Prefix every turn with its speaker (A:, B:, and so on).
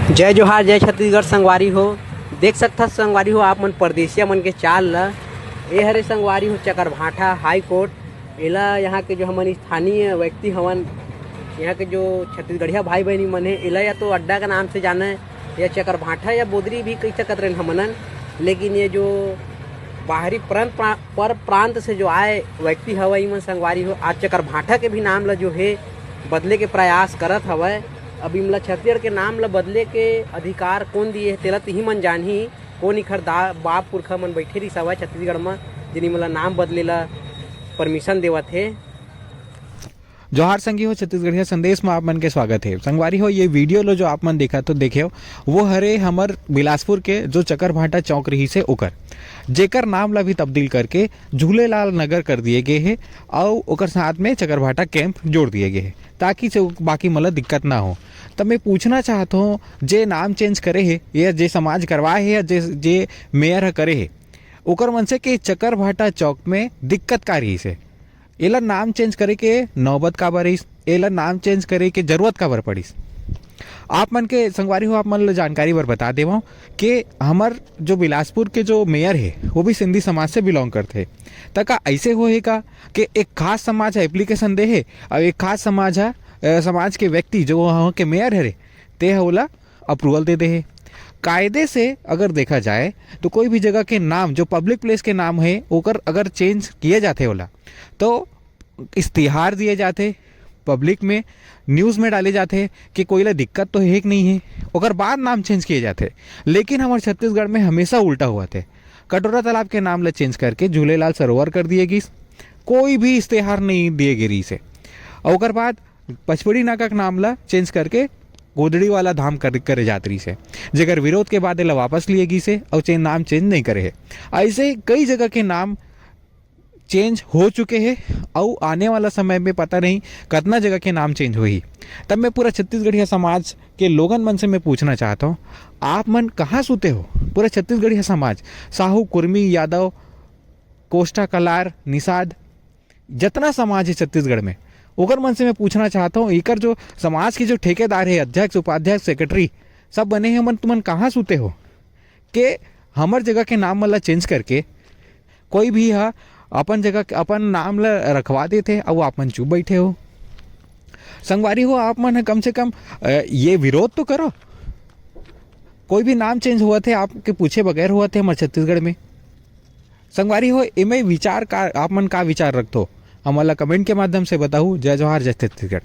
A: जय जोहार जय छत्तीसगढ़ संगवारी हो। देख सकथा संगवारी हो आप मन परदेसिया मन के चाल ला। ए हरे संगवारी हो चकरभाठा हाई कोर्ट। एला यहाँ के जो हमन स्थानीय व्यक्ति हवन, यहाँ के जो छत्तीसगढ़िया भाई बहनी मन है, एला या तो अड्डा का नाम से जाना है या चकरभाठा या बोदरी भी कई सकत रहे हमनन। लेकिन ये जो बाहरी प्रांत से जो आए व्यक्ति हवे मन संगवारी हो, आज चकरभाठा के भी नाम ला जो है बदले के प्रयास करत हवय। अब इमला छत्तीसगढ़ के नाम ला बदले के अधिकार कौन दिए तेला तिही मन जानही। कौन इखर बाप पुरखा मन बैठे रही सवा छत्तीसगढ़ में जिन इमला नाम बदले ला परमिशन देवत है।
B: जोहार संगी हो, छत्तीसगढ़िया संदेश में आप मन के स्वागत है। संगवारी हो, ये वीडियो लो जो आप मन देखा तो देखे हो वो हरे हमर बिलासपुर के जो चकरभाठा चौक रही से ओकर जेकर नाम ला भी तब्दील करके झूलेलाल नगर कर दिए गए है और ओकर साथ में चकरभाठा कैंप जोड़ दिए गए है ताकि बाकी मतलब दिक्कत ना हो। तब मैं पूछना चाहता हूँ, जे नाम चेंज करे है या जे समाज करवाए है या जे मेयर करे है ओकर मन से कि चकरभाठा चौक में दिक्कत का रही से एला नाम चेंज करे के नौबत का बरिस, एला नाम चेंज करे के जरूरत का बर पड़िस। आप मन के संगवारी हो, आप मन जानकारी बर बता देव कि हमार जो बिलासपुर के जो मेयर है वो भी सिंधी समाज से बिलोंग करते। तो का ऐसे हो है का कि एक खास समाज है एप्लीकेशन दे है और एक खास समाज है समाज के व्यक्ति जो वहाँ के मेयर है ते ओला अप्रूवल दे है। कायदे से अगर देखा जाए तो कोई भी जगह के नाम जो पब्लिक प्लेस के नाम है ओकर अगर चेंज किए जाते होला तो इश्तिहार दिए जाते, पब्लिक में न्यूज़ में डाले जाते कि कोई ला दिक्कत तो है कि नहीं है, ओकर बाद नाम चेंज किए जाते। लेकिन हमारे छत्तीसगढ़ में हमेशा उल्टा हुआ थे। कटोरा तालाब के नाम ला चेंज करके झूलेलाल सरोवर कर दिए गई, कोई भी इश्तिहार नहीं दिए गिरी से। और ओकर बाद पचपड़ी नाका के नाम ला चेंज करके गोदड़ी वाला धाम करे जातरी से, जेकर विरोध के बाद एला वापस लिए गई से और नाम चेंज नहीं करे है। ऐसे कई जगह के नाम चेंज हो चुके हैं और आने वाला समय में पता नहीं कितना जगह के नाम चेंज हुई। तब मैं पूरा छत्तीसगढ़िया समाज के लोगन मन से मैं पूछना चाहता हूँ, आप मन कहाँ सुते हो? पूरा छत्तीसगढ़िया समाज, साहू, कुर्मी, यादव, कोष्टा, कलार, निषाद, जितना समाज है छत्तीसगढ़ में ओकर मन से मैं पूछना चाहता हूँ, एकर जो समाज के जो ठेकेदार है, अध्यक्ष, उपाध्यक्ष, सेक्रेटरी सब बने हैं, मन तुमन कहाँ सुते हो कि हमार जगह के नाम वाला चेंज करके कोई भी है अपन जगह अपन नाम ला रखवा देते और आप मन चुप बैठे हो। संगवारी हो, आप मन कम से कम ये विरोध तो करो। कोई भी नाम चेंज हुआ थे आपके पूछे बगैर हुआ थे हमारे छत्तीसगढ़ में। संगवारी हो, इमे विचार का आप मन का विचार रखते हो, हमारा कमेंट के माध्यम से बताओ। जय जोहार जय छत्तीसगढ़।